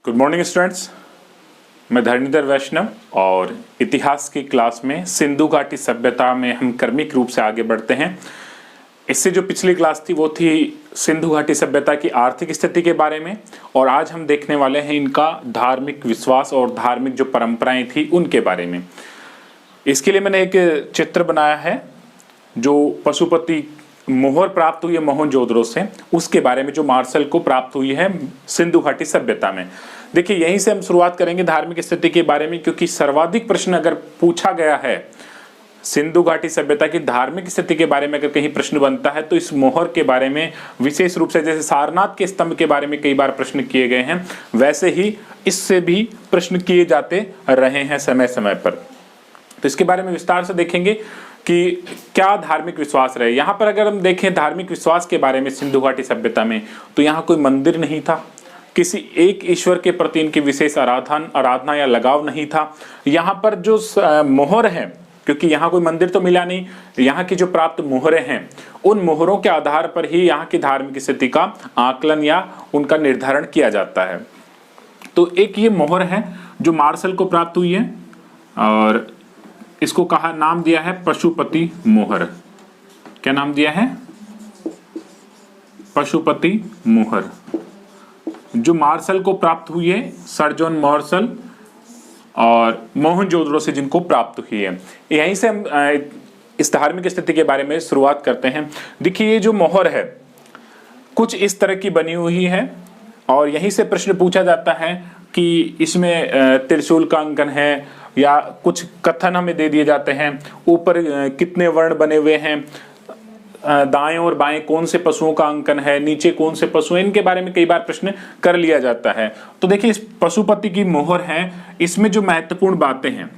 Good morning students, मैं धरणीधर वैष्णव और इतिहास की क्लास में सिंधु घाटी सभ्यता में हम क्रमिक रूप से आगे बढ़ते हैं। इससे जो पिछली क्लास थी वो थी सिंधु घाटी सभ्यता की आर्थिक स्थिति के बारे में, और आज हम देखने वाले हैं इनका धार्मिक विश्वास और धार्मिक जो परंपराएं थी उनके बारे में। इसके लिए मैंने एक चित्र बनाया है जो पशुपति मोहर प्राप्त हुई है मोहनजोदड़ो से, उसके बारे में जो मार्शल को प्राप्त हुई है सिंधु घाटी सभ्यता में। देखिए, यहीं से हम शुरुआत करेंगे धार्मिक स्थिति के बारे में, क्योंकि सर्वाधिक प्रश्न अगर पूछा गया है सिंधु घाटी सभ्यता की धार्मिक स्थिति के बारे में, अगर कहीं प्रश्न बनता है तो इस मोहर के बारे में विशेष रूप से, जैसे सारनाथ के स्तंभ के बारे में कई बार प्रश्न किए गए हैं, वैसे ही इससे भी प्रश्न किए जाते रहे हैं समय समय पर। तो इसके बारे में विस्तार से देखेंगे कि क्या धार्मिक विश्वास रहे। यहाँ पर अगर हम देखें धार्मिक विश्वास के बारे में सिंधु घाटी सभ्यता में, तो यहाँ कोई मंदिर नहीं था, किसी एक ईश्वर के प्रति इनकी विशेष आराधना या लगाव नहीं था। यहाँ पर जो मोहर है, क्योंकि यहाँ कोई मंदिर तो मिला नहीं, यहाँ की जो प्राप्त मोहरें हैं उन मोहरों के आधार पर ही यहाँ की धार्मिक स्थिति का आकलन या उनका निर्धारण किया जाता है। तो एक ये मोहर है जो मार्शल को प्राप्त हुई है और इसको कहा, नाम दिया है पशुपति मोहर। क्या नाम दिया है? पशुपति मोहर, जो मार्शल को प्राप्त हुई है, सर जॉन मार्शल और मोहनजोदड़ो से जिनको प्राप्त हुई है। यहीं से हम इस धार्मिक स्थिति के बारे में शुरुआत करते हैं। देखिए, ये जो मोहर है कुछ इस तरह की बनी हुई है और यहीं से प्रश्न पूछा जाता है कि इसमें त्रिशूल का अंकन है या कुछ कथन हमें दे दिए जाते हैं, ऊपर कितने वर्ण बने हुए हैं, दाएं और बाएं कौन से पशुओं का अंकन है, नीचे कौन से पशु हैं, इनके बारे में कई बार प्रश्न कर लिया जाता है। तो देखिए, इस पशुपति की मोहर है, इसमें जो महत्वपूर्ण बातें हैं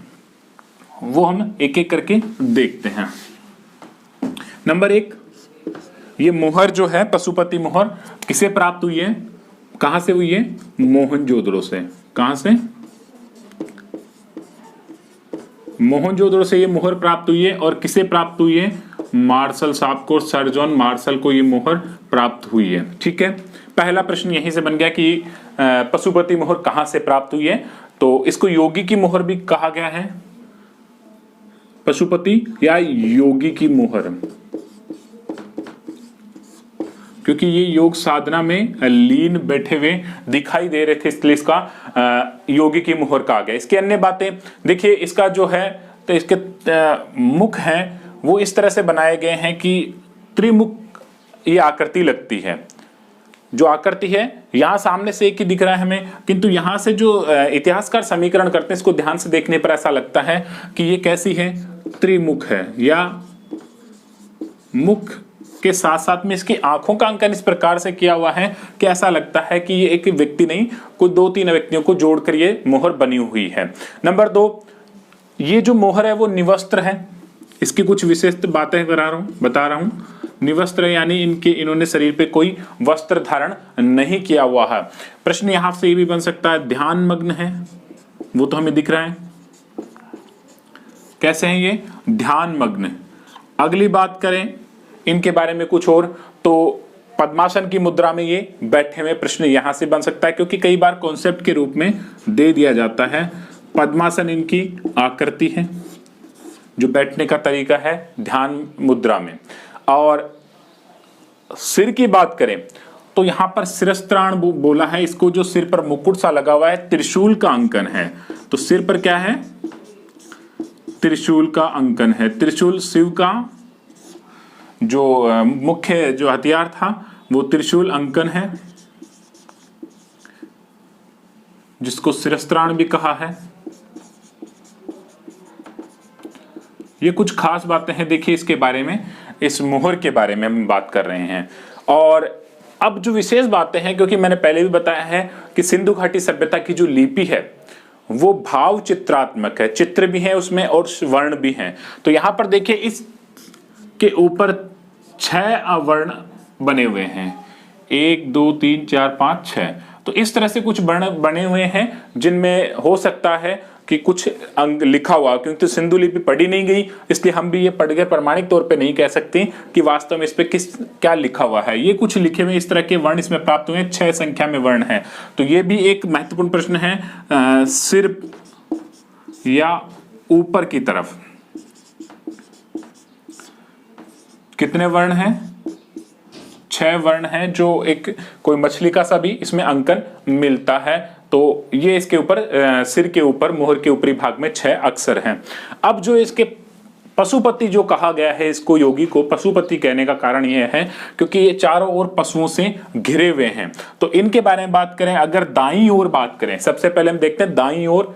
वो हम एक एक करके देखते हैं। नंबर 1, ये मोहर जो है पशुपति मोहर किसे प्राप्त हुई है, कहां से हुई है? मोहनजोदड़ो से। कहां से? मोहनजोदड़ो से ये मोहर प्राप्त हुई है। और किसे प्राप्त हुई है? मार्शल साहब को, सर जॉन मार्शल को ये मोहर प्राप्त हुई है। ठीक है, पहला प्रश्न यहीं से बन गया कि पशुपति मोहर कहां से प्राप्त हुई है। तो इसको योगी की मोहर भी कहा गया है, पशुपति या योगी की मोहर, क्योंकि ये योग साधना में लीन बैठे हुए दिखाई दे रहे थे, इसलिए इसका योगी की मोहर कहा गया। इसकी अन्य बातें देखिए, इसका जो है तो इसके मुख हैं वो इस तरह से बनाए गए हैं कि त्रिमुख ये आकृति लगती है। जो आकृति है यहाँ सामने से एक ही दिख रहा है हमें, किंतु यहाँ से जो इतिहासकार समीकरण करते हैं इसको ध्यान से देखने पर ऐसा लगता है कि ये कैसी है? त्रिमुख है, या मुख के साथ साथ में इसकी आंखों का अंकन इस प्रकार से किया हुआ है कि ऐसा लगता है कि ये एक व्यक्ति नहीं, कुछ 2-3 व्यक्तियों को जोड़कर ये मोहर बनी हुई है। नंबर 2, ये जो मोहर है वो निवस्त्र है। इसकी कुछ विशेष बातें बता रहा हूं। निवस्त्र यानी इन्होंने शरीर पे कोई वस्त्र धारण नहीं किया हुआ है। प्रश्न यहां से ये भी बन सकता है, ध्यान मग्न है, वो तो हमें दिख रहा है। कैसे हैं ये? ध्यान मग्न। अगली बात करें इनके बारे में कुछ और, तो पद्मासन की मुद्रा में ये बैठे हुए, प्रश्न यहां से बन सकता है क्योंकि कई बार कॉन्सेप्ट के रूप में दे दिया जाता है। पद्मासन इनकी आकृति है, जो बैठने का तरीका है ध्यान मुद्रा में। और सिर की बात करें तो यहां पर शिरस्त्राण बोला है इसको, जो सिर पर मुकुट सा लगा हुआ है, त्रिशूल का अंकन है। तो सिर पर क्या है? त्रिशूल का अंकन है। त्रिशूल शिव का जो मुख्य जो हथियार था वो त्रिशूल अंकन है, जिसको शिरस्त्राण भी कहा है। ये कुछ खास बातें हैं, देखिए इसके बारे में, इस मोहर के बारे में हम बात कर रहे हैं। और अब जो विशेष बातें हैं, क्योंकि मैंने पहले भी बताया है कि सिंधु घाटी सभ्यता की जो लिपि है वो भाव चित्रात्मक है, चित्र भी है उसमें और वर्ण भी हैं। तो यहां पर देखिए इस के ऊपर 6 वर्ण बने हुए हैं, 1 2 3 4 5 6। तो इस तरह से कुछ वर्ण बने हुए हैं जिनमें हो सकता है कि कुछ अंग लिखा हुआ, क्योंकि तो सिंधु लिपि पढ़ी नहीं गई, इसलिए हम भी ये पढ़कर प्रमाणिक तौर पे नहीं कह सकते कि वास्तव में इस पे क्या लिखा हुआ है। ये कुछ लिखे हुए इस तरह के वर्ण इसमें प्राप्त हुए, 6 संख्या में वर्ण है। तो ये भी एक महत्वपूर्ण प्रश्न है। सिर या ऊपर की तरफ कितने वर्ण हैं? 6 वर्ण हैं, जो एक कोई मछली का सा भी इसमें अंकन मिलता है। तो ये इसके ऊपर सिर के ऊपर मुहर के ऊपरी भाग में 6 अक्षर हैं। अब जो इसके पशुपति जो कहा गया है, इसको योगी को पशुपति कहने का कारण यह है क्योंकि ये चारों ओर पशुओं से घिरे हुए हैं। तो इनके बारे में बात करें, अगर दाईं ओर बात करें, सबसे पहले हम देखते हैं दाईं ओर।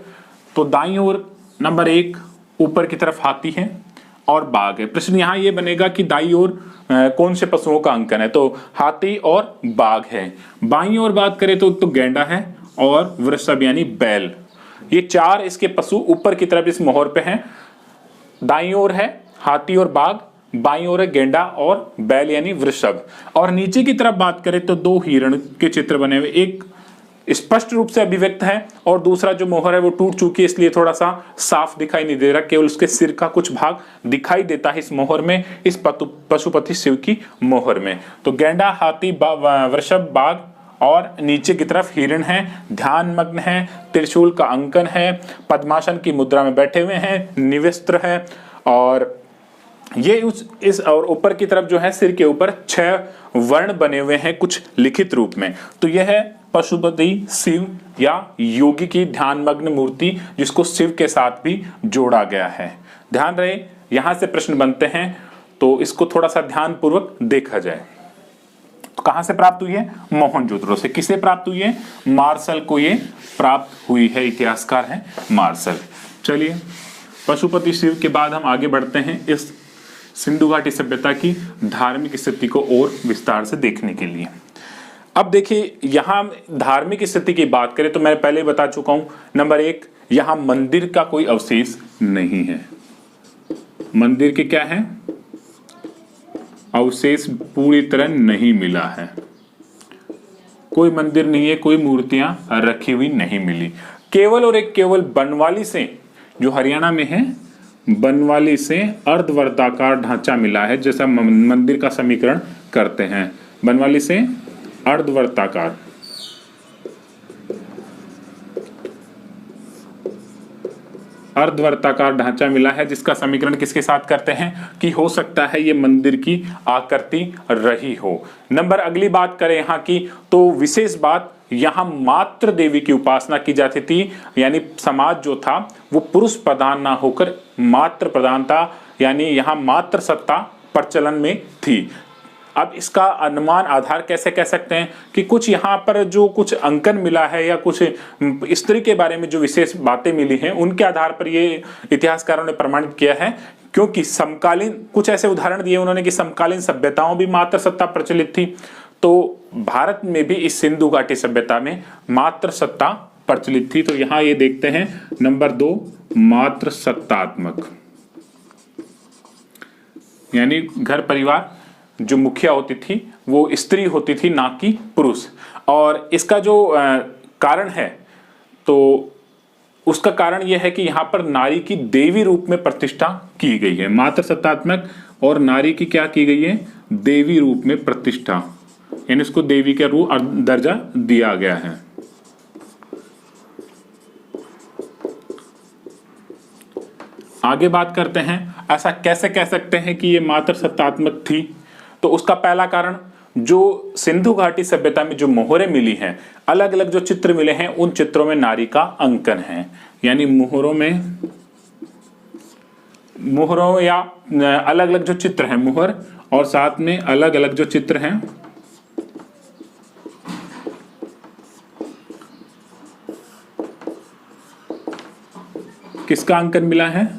तो दाईं ओर नंबर 1 ऊपर की तरफ हाथी है और बाघ है। प्रश्न यहाँ ये बनेगा कि दाईं ओर कौन से पशुओं का अंकन है? तो हाथी और बाघ है। बाईं ओर बात करें तो गैंडा है और वृषभ यानी बैल। ये 4 इसके पशु ऊपर की तरफ इस मोहर पे हैं। दाईं ओर है हाथी और बाघ, बाईं ओर है गेंडा और बैल यानी वृषभ। और नीचे की तरफ बात करें तो 2 हिरण के चित्र बने हुए, एक स्पष्ट रूप से अभिव्यक्त है और दूसरा जो मोहर है वो टूट चुकी है, इसलिए थोड़ा सा साफ दिखाई नहीं दे रहा, केवल उसके सिर का कुछ भाग दिखाई देता है इस मोहर में, इस पशुपति शिव की मोहर में। तो गेंडा, हाथी, वृषभ, बाघ और नीचे की तरफ हिरण है, ध्यान मग्न है, त्रिशूल का अंकन है, पद्मासन की मुद्रा में बैठे हुए हैं, निवस्त्र है। और ये इस और ऊपर की तरफ जो है सिर के ऊपर 6 वर्ण बने हुए हैं कुछ लिखित रूप में। तो यह है पशुपति शिव या योगी की ध्यान मग्न मूर्ति, जिसको शिव के साथ भी जोड़ा गया है। ध्यान रहे, यहां से प्रश्न बनते हैं तो इसको थोड़ा सा ध्यान पूर्वक देखा जाए। तो कहां से प्राप्त हुई है? मोहनजोदड़ो से। किसे प्राप्त हुई है? मार्शल को ये प्राप्त हुई है, इतिहासकार है मार्शल। चलिए, पशुपति शिव के बाद हम आगे बढ़ते हैं इस सिंधु घाटी सभ्यता की धार्मिक स्थिति को और विस्तार से देखने के लिए। अब देखिए, यहां धार्मिक स्थिति की बात करें तो मैं पहले बता चुका हूं, नंबर 1 यहां मंदिर का कोई अवशेष नहीं है। मंदिर के क्या है? अवशेष पूरी तरह नहीं मिला है। कोई मंदिर नहीं है, कोई मूर्तियां रखी हुई नहीं मिली। केवल और एक केवल बनवाली से, जो हरियाणा में है, बनवाली से अर्धवर्ताकार ढांचा मिला है, जैसा मंदिर का समीकरण करते हैं। बनवाली से अर्धवर्ताकार ढांचा मिला है, जिसका समीकरण किसके साथ करते हैं कि हो सकता है ये मंदिर की आकृति रही हो। नंबर अगली बात करें यहाँ की, तो विशेष बात, यहाँ मात्र देवी की उपासना की जाती थी, यानी समाज जो था वो पुरुष प्रधान ना होकर मात्र प्रधान था, यानी यहाँ मात्र सत्ता प्रचलन में थी। अब इसका अनुमान आधार कैसे कह सकते हैं कि कुछ यहाँ पर जो कुछ अंकन मिला है या कुछ स्त्री के बारे में जो विशेष बातें मिली हैं, उनके आधार पर ये इतिहासकारों ने प्रमाणित किया है। क्योंकि समकालीन कुछ ऐसे उदाहरण दिए उन्होंने कि समकालीन सभ्यताओं भी मात्र सत्ता प्रचलित थी, तो भारत में भी इस सिंधु घाटी सभ्यता में मात्र सत्ता प्रचलित थी। तो यहाँ ये देखते हैं नंबर 2 मात्र सत्तात्मक, यानी घर परिवार जो मुखिया होती थी वो स्त्री होती थी, ना कि पुरुष। और इसका जो कारण है, तो उसका कारण यह है कि यहाँ पर नारी की देवी रूप में प्रतिष्ठा की गई है। मात्र सत्तात्मक और नारी की क्या की गई है? देवी रूप में प्रतिष्ठा, यानी इसको देवी का रूप दर्जा दिया गया है। आगे बात करते हैं, ऐसा कैसे कह सकते हैं कि ये मात्र सत्तात्मक थी? तो उसका पहला कारण, जो सिंधु घाटी सभ्यता में जो मोहरें मिली हैं, अलग अलग जो चित्र मिले हैं, उन चित्रों में नारी का अंकन है। यानी मोहरों या अलग अलग जो चित्र हैं, मोहर और साथ में अलग अलग जो चित्र हैं, किसका अंकन मिला है?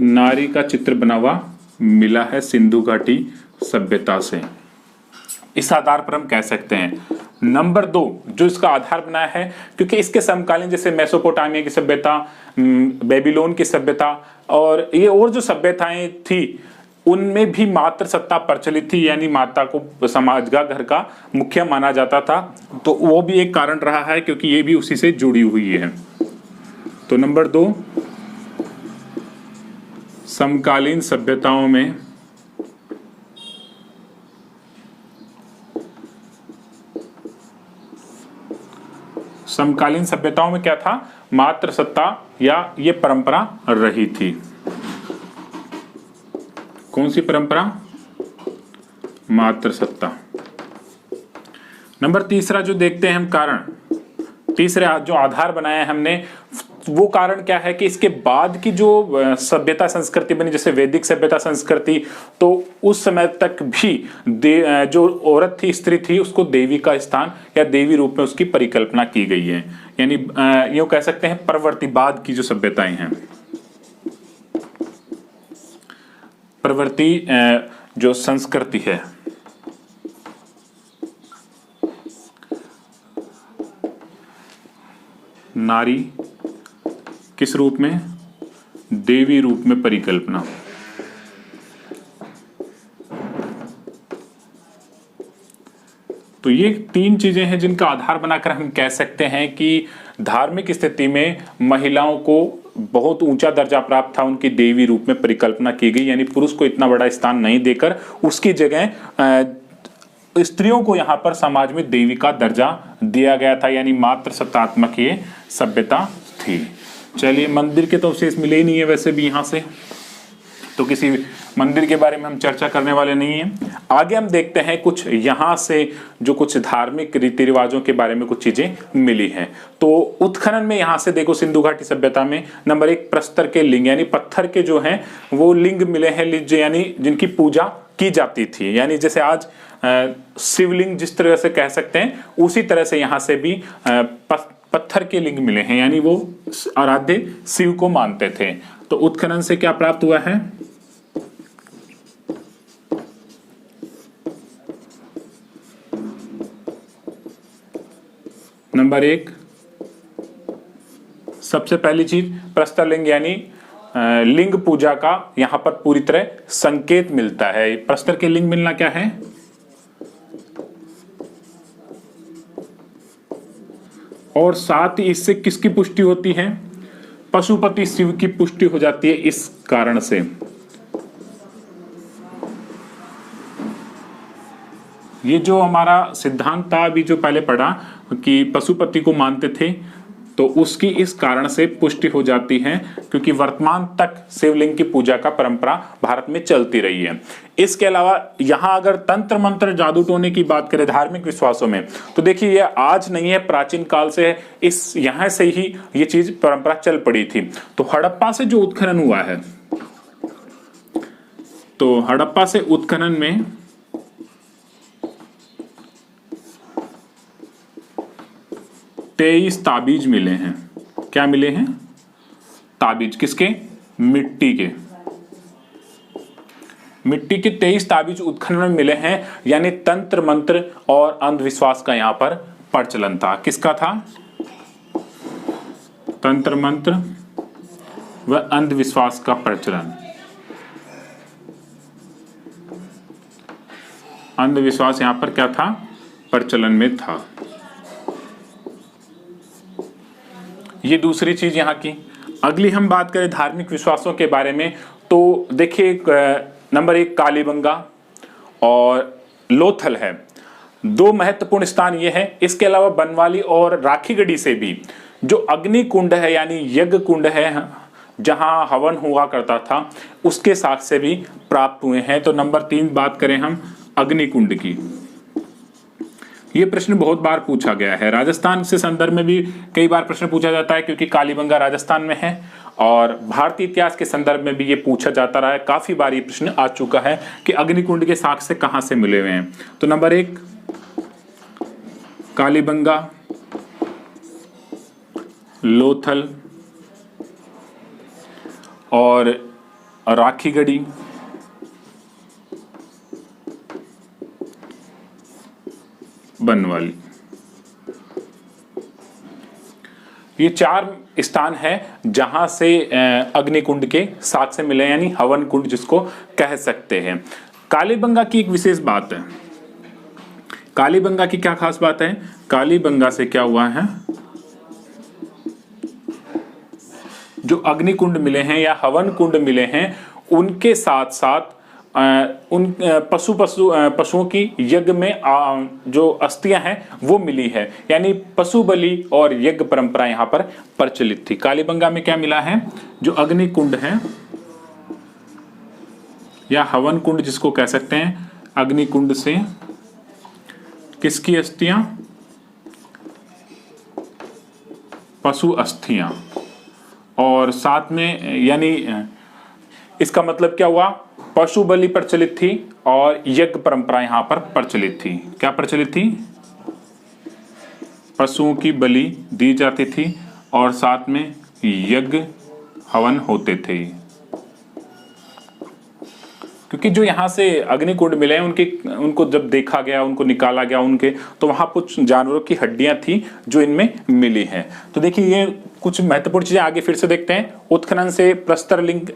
नारी का चित्र बना हुआ मिला है सिंधु घाटी सभ्यता से। इस आधार पर हम कह सकते हैं। नंबर 2 जो इसका आधार बनाया है, क्योंकि इसके समकालीन जैसे मेसोपोटामिया की सभ्यता, बेबीलोन की सभ्यता और ये और जो सभ्यताएं थी, उनमें भी मातृ सत्ता प्रचलित थी, यानी माता को समाज का, घर का मुखिया माना जाता था। तो वो भी एक कारण रहा है, क्योंकि ये भी उसी से जुड़ी हुई है। तो नंबर 2, समकालीन सभ्यताओं में क्या था, मातृ सत्ता या ये परंपरा रही थी। कौन सी परंपरा? मातृ सत्ता। नंबर 3 जो देखते हैं हम कारण, तीसरा जो आधार बनाया है हमने, वो कारण क्या है कि इसके बाद की जो सभ्यता संस्कृति बनी, जैसे वैदिक सभ्यता संस्कृति, तो उस समय तक भी जो औरत थी, स्त्री थी, उसको देवी का स्थान या देवी रूप में उसकी परिकल्पना की गई है। यानी यूं कह सकते हैं प्रवर्तिवाद की जो सभ्यताएं हैं, प्रवर्ती जो संस्कृति है, नारी किस रूप में? देवी रूप में परिकल्पना। तो ये 3 चीजें हैं जिनका आधार बनाकर हम कह सकते हैं कि धार्मिक स्थिति में महिलाओं को बहुत ऊंचा दर्जा प्राप्त था, उनकी देवी रूप में परिकल्पना की गई, यानी पुरुष को इतना बड़ा स्थान नहीं देकर उसकी जगह स्त्रियों को यहाँ पर समाज में देवी का दर्जा दिया गया था, यानी मातृ सत्तात्मक ये सभ्यता थी। चलिए, मंदिर के तो अवशेष मिले ही नहीं है वैसे भी यहाँ से, तो किसी मंदिर के बारे में हम चर्चा करने वाले नहीं हैं। आगे हम देखते हैं कुछ यहाँ से जो कुछ धार्मिक रीति रिवाजों के बारे में कुछ चीजें मिली हैं। तो उत्खनन में यहाँ से देखो, सिंधु घाटी सभ्यता में नंबर 1 प्रस्तर के लिंग, यानी पत्थर के जो हैं वो लिंग मिले हैं, यानी जिनकी पूजा की जाती थी। यानी जैसे आज शिवलिंग जिस तरह से कह सकते हैं, उसी तरह से यहाँ से भी पत्थर के लिंग मिले हैं, यानी वो आराध्य शिव को मानते थे। तो उत्खनन से क्या प्राप्त हुआ है? नंबर 1, सबसे पहली चीज प्रस्तर लिंग, यानी लिंग पूजा का यहां पर पूरी तरह संकेत मिलता है। प्रस्तर के लिंग मिलना क्या है? और साथ ही इससे किसकी पुष्टि होती है? पशुपति शिव की पुष्टि हो जाती है इस कारण से। ये जो हमारा सिद्धांत था अभी जो पहले पढ़ा कि पशुपति को मानते थे, तो उसकी इस कारण से पुष्टि हो जाती है, क्योंकि वर्तमान तक शिवलिंग की पूजा का परंपरा भारत में चलती रही है। इसके अलावा यहां अगर तंत्र मंत्र जादू टोने की बात करें धार्मिक विश्वासों में, तो देखिए ये आज नहीं है, प्राचीन काल से है, इस यहां से ही ये चीज परंपरा चल पड़ी थी। तो हड़प्पा से जो उत्खनन हुआ है, तो हड़प्पा से उत्खनन में 23 ताबीज मिले हैं। क्या मिले हैं? ताबीज। किसके? मिट्टी के। मिट्टी के 23 ताबीज उत्खनन में मिले हैं, यानी तंत्र मंत्र और अंधविश्वास का यहां पर प्रचलन था। किसका था? तंत्र मंत्र व अंधविश्वास का प्रचलन। अंधविश्वास यहां पर क्या था? प्रचलन में था। ये दूसरी चीज यहाँ की। अगली हम बात करें धार्मिक विश्वासों के बारे में, तो देखिए नंबर 1 कालीबंगा और लोथल है, 2 महत्वपूर्ण स्थान ये है। इसके अलावा बनवाली और राखीगढ़ी से भी जो अग्नि कुंड है, यानी यज्ञ कुंड है जहां हवन हुआ करता था, उसके साक्ष्य भी प्राप्त हुए हैं। तो नंबर 3 बात करें हम अग्नि कुंड की। ये प्रश्न बहुत बार पूछा गया है, राजस्थान से संदर्भ में भी कई बार प्रश्न पूछा जाता है, क्योंकि कालीबंगा राजस्थान में है, और भारतीय इतिहास के संदर्भ में भी ये पूछा जाता रहा है। काफी बार ये प्रश्न आ चुका है कि अग्निकुंड के साक्ष्य कहां से मिले हुए हैं। तो नंबर 1 कालीबंगा, लोथल और राखीगढ़ी, बनवाली। ये 4 स्थान है जहां से अग्निकुंड के साक्ष्य मिले, यानी हवन कुंड जिसको कह सकते हैं। कालीबंगा की एक विशेष बात है। कालीबंगा की क्या खास बात है? कालीबंगा से क्या हुआ है, जो अग्निकुंड मिले हैं या हवन कुंड मिले हैं, उनके साथ साथ उन पशुओं की यज्ञ में जो अस्थियां हैं वो मिली है, यानी पशु बलि और यज्ञ परंपरा यहां पर प्रचलित थी। कालीबंगा में क्या मिला है? जो अग्निकुंड है या हवन कुंड जिसको कह सकते हैं, अग्निकुंड से किसकी अस्थियां? पशु अस्थियां। और साथ में यानी इसका मतलब क्या हुआ? पशु बलि प्रचलित थी और यज्ञ परंपरा यहां पर प्रचलित थी। क्या प्रचलित थी? पशुओं की बलि दी जाती थी और साथ में यज्ञ हवन होते थे। क्योंकि जो यहाँ से अग्निकुंड मिले उनको जब देखा गया, उनको निकाला गया उनके, तो वहां कुछ जानवरों की हड्डियां थी जो इनमें मिली हैं। तो देखिए ये कुछ महत्वपूर्ण चीजें आगे फिर से देखते हैं। उत्खनन से प्रस्तर लिंग,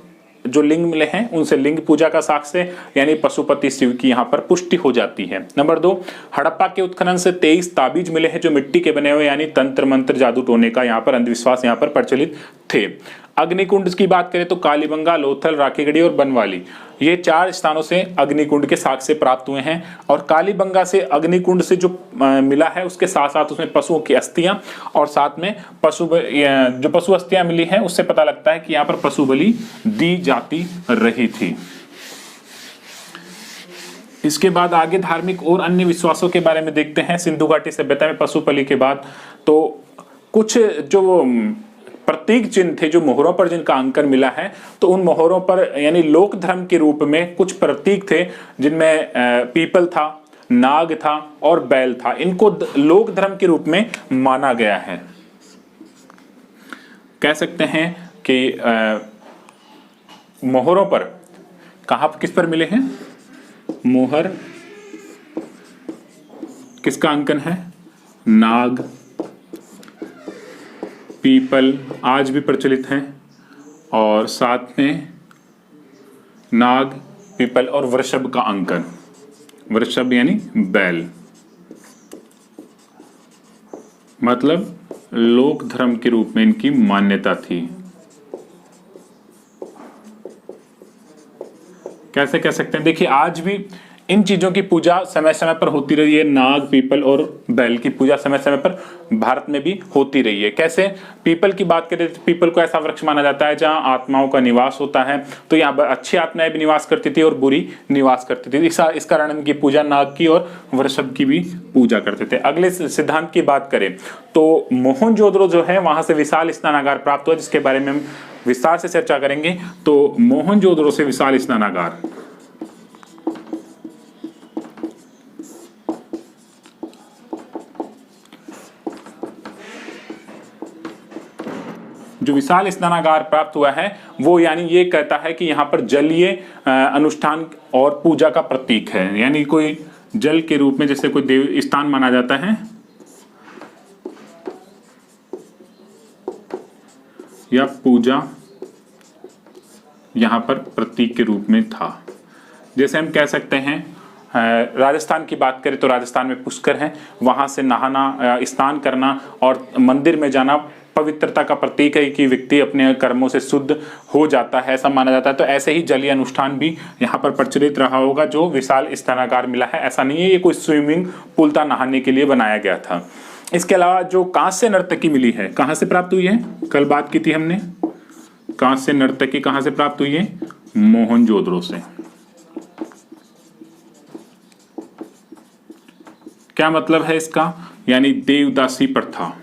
जो लिंग मिले हैं उनसे लिंग पूजा का साक्ष्य यानी पशुपति शिव की यहाँ पर पुष्टि हो जाती है। नंबर 2, हड़प्पा के उत्खनन से 23 ताबीज मिले हैं जो मिट्टी के बने हुए, यानी तंत्र मंत्र जादू टोने का यहाँ पर अंधविश्वास यहाँ पर प्रचलित थे। अग्निकुंड की बात करें तो कालीबंगा, लोथल, राखीगढ़ी और बनवाली, ये 4 स्थानों से अग्निकुंड के साक्ष्य प्राप्त हुए हैं। और कालीबंगा से अग्निकुंड से जो मिला है उसके साथ साथ उसमें पशुओं की अस्थियां और साथ में जो पशु अस्थियां मिली हैं उससे पता लगता है कि यहाँ पर पशु बलि दी जाती रही थी। इसके बाद आगे धार्मिक और अन्य विश्वासों के बारे में देखते हैं। सिंधु घाटी सभ्यता में पशु बलि के बाद तो कुछ जो प्रतीक चिन्ह थे, जो मोहरों पर जिनका अंकन मिला है, तो उन मोहरों पर यानी लोक धर्म के रूप में कुछ प्रतीक थे जिनमें पीपल था, नाग था और बैल था। इनको लोक धर्म के रूप में माना गया है। कह सकते हैं कि मोहरों पर किस पर मिले हैं? मोहर किसका अंकन है? नाग, पीपल आज भी प्रचलित हैं और साथ में नाग, पीपल और वृषभ का अंकन। वृषभ यानी बैल, मतलब लोक धर्म के रूप में इनकी मान्यता थी। कैसे कह सकते हैं? देखिए आज भी इन चीजों की पूजा समय समय पर होती रही है। नाग, पीपल और बैल की पूजा समय समय पर भारत में भी होती रही है। कैसे? पीपल की बात करें तो पीपल को ऐसा वृक्ष माना जाता है जहां आत्माओं का निवास होता है। तो यहाँ पर अच्छी आत्माएं भी निवास करती थी और बुरी निवास करती थी। इस कारण इनकी पूजा नाग की और वृषभ की भी पूजा करते थे। अगले सिद्धांत की बात करें तो मोहनजोदड़ो जो है वहां से विशाल स्नानागार प्राप्त हुआ, जिसके बारे में हम विस्तार से चर्चा करेंगे। तो मोहनजोदड़ो से विशाल स्नानागार, जो विशाल स्नानागार प्राप्त हुआ है वो यानी ये कहता है कि यहाँ पर जलीय अनुष्ठान और पूजा का प्रतीक है। यानी कोई जल के रूप में जैसे कोई देव स्थान माना जाता है या पूजा यहाँ पर प्रतीक के रूप में था। जैसे हम कह सकते हैं राजस्थान की बात करें तो राजस्थान में पुष्कर है, वहां से नहाना, स्नान करना और मंदिर में जाना पवित्रता का प्रतीक है कि व्यक्ति अपने कर्मों से शुद्ध हो जाता है, ऐसा माना जाता है। तो ऐसे ही जलीय अनुष्ठान भी यहाँ पर प्रचलित रहा होगा जो विशाल स्नानागार मिला है। ऐसा नहीं है ये कोई स्विमिंग पूल था, नहाने के लिए बनाया गया था। इसके अलावा जो कांस्य नर्तकी मिली है, कहाँ से प्राप्त हुई है? कल बात की थी हमने, कांस्य नर्तकी कहाँ से प्राप्त हुई है? मोहनजोदड़ो से। क्या मतलब है इसका? यानी देवदासी प्रथा।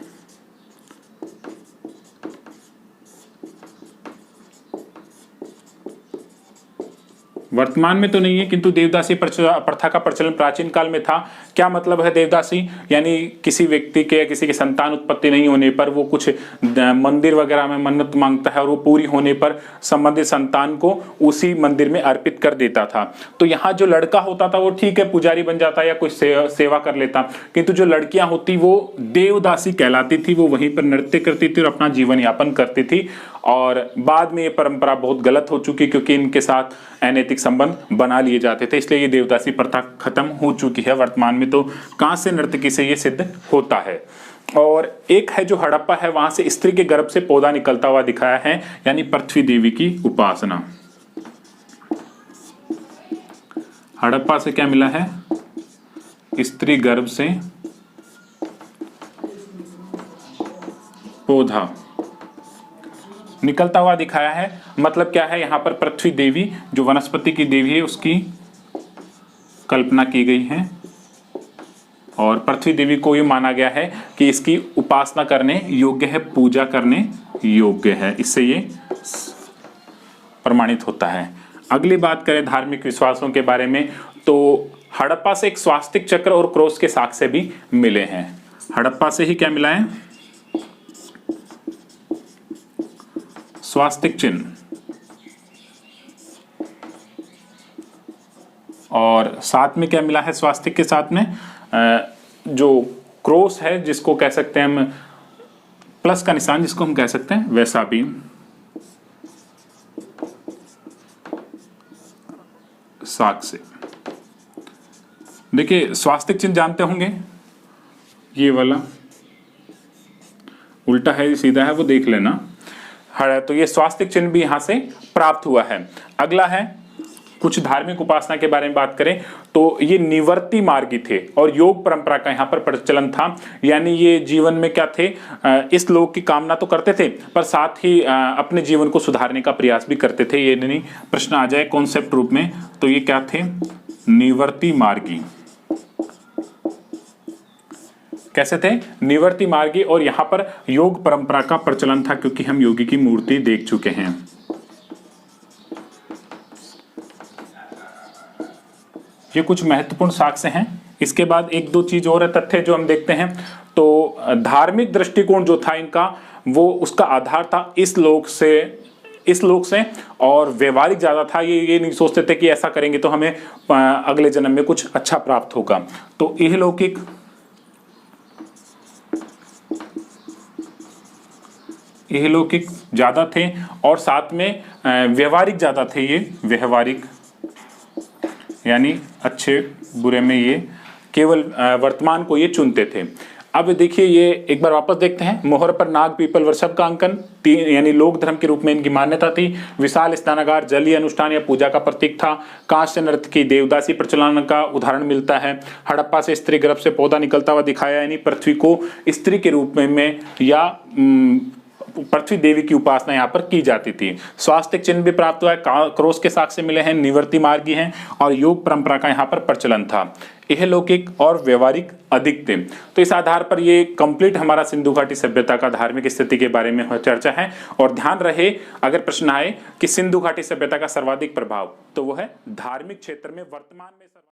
वर्तमान में तो नहीं है, किंतु देवदासी प्रथा का प्रचलन प्राचीन काल में था। क्या मतलब है देवदासी? यानी किसी व्यक्ति के या किसी की संतान उत्पत्ति नहीं होने पर वो कुछ मंदिर वगैरह में मन्नत मांगता है और वो पूरी होने पर संबंधित संतान को उसी मंदिर में अर्पित कर देता था। तो यहाँ जो लड़का होता था वो ठीक है पुजारी बन जाता या कुछ सेवा कर लेता, किंतु जो लड़कियां होती वो देवदासी कहलाती थी। वो वहीं पर नृत्य करती थी और अपना जीवन यापन करती थी। और बाद में ये परंपरा बहुत गलत हो चुकी, क्योंकि इनके साथ अनैतिक संबंध बना लिए जाते थे, इसलिए ये देवदासी प्रथा खत्म हो चुकी है। वर्तमान में तो कांस्य नर्तकी से ये सिद्ध होता है। और एक है जो हड़प्पा है, वहां से स्त्री के गर्भ से पौधा निकलता हुआ दिखाया है, यानी पृथ्वी देवी की उपासना। हड़प्पा से क्या मिला है? स्त्री गर्भ से पौधा निकलता हुआ दिखाया है। मतलब क्या है, यहां पर पृथ्वी देवी जो वनस्पति की देवी है उसकी कल्पना की गई है और पृथ्वी देवी को ये माना गया है कि इसकी उपासना करने योग्य है, पूजा करने योग्य है। इससे ये प्रमाणित होता है। अगली बात करें धार्मिक विश्वासों के बारे में, तो हड़प्पा से एक स्वास्तिक चक्र और क्रॉस के साक्ष्य भी मिले हैं। हड़प्पा से ही क्या मिला है? स्वास्तिक चिन्ह और साथ में क्या मिला है? स्वास्तिक के साथ में जो क्रॉस है, जिसको कह सकते हैं हम प्लस का निशान, जिसको हम कह सकते हैं, वैसा भी साक्ष्य। देखिए स्वास्तिक चिन्ह जानते होंगे, ये वाला उल्टा है सीधा है वो देख लेना। तो ये स्वास्तिक चिन्ह भी यहां से प्राप्त हुआ है। अगला है कुछ धार्मिक उपासना के बारे में बात करें तो ये निवर्ती मार्गी थे और योग परंपरा का यहाँ पर प्रचलन था। यानी ये जीवन में क्या थे, इस लोक की कामना तो करते थे पर साथ ही अपने जीवन को सुधारने का प्रयास भी करते थे। ये नहीं प्रश्न आ जाए कॉन्सेप्ट रूप में, तो ये क्या थे? निवर्ती मार्गी। कैसे थे? निवर्ती मार्गी। और यहां पर योग परंपरा का प्रचलन था, क्योंकि हम योगी की मूर्ति देख चुके हैं। ये कुछ महत्वपूर्ण साक्ष्य हैं। इसके बाद एक दो चीज और है, तथ्य जो हम देखते हैं। तो धार्मिक दृष्टिकोण जो था इनका, वो उसका आधार था इस लोक से और व्यवहारिक ज्यादा था। ये नहीं सोचते थे कि ऐसा करेंगे तो हमें अगले जन्म में कुछ अच्छा प्राप्त होगा। तो इहलौकिक ज्यादा थे और साथ में व्यवहारिक ज्यादा थे। ये व्यवहारिक यानी अच्छे बुरे में ये केवल वर्तमान को ये चुनते थे। अब देखिए ये एक बार वापस देखते हैं। मोहर पर नाग, पीपल, वृषभ का अंकन, यानी लोक धर्म के रूप में इनकी मान्यता थी। विशाल स्नानागार जलीय अनुष्ठान या पूजा का प्रतीक था। कांस्य नृत्य की देवदासी प्रचलन का उदाहरण मिलता है। हड़प्पा से स्त्री गर्भ से पौधा निकलता हुआ दिखाया, यानी पृथ्वी को स्त्री के रूप में या पृथ्वी देवी की उपासना यहाँ पर की जाती थी। स्वास्तिक चिन्ह भी प्राप्त हुआ है, क्रॉस के साक्ष्य मिले हैं, निवर्ती मार्गी हैं और योग परंपरा का यहाँ पर प्रचलन था। यह लौकिक और व्यवहारिक अधिक थे। तो इस आधार पर ये कंप्लीट हमारा सिंधु घाटी सभ्यता का धार्मिक स्थिति के बारे में चर्चा है। और ध्यान रहे अगर प्रश्न आए कि सिंधु घाटी सभ्यता का सर्वाधिक प्रभाव, तो वो है धार्मिक क्षेत्र में वर्तमान में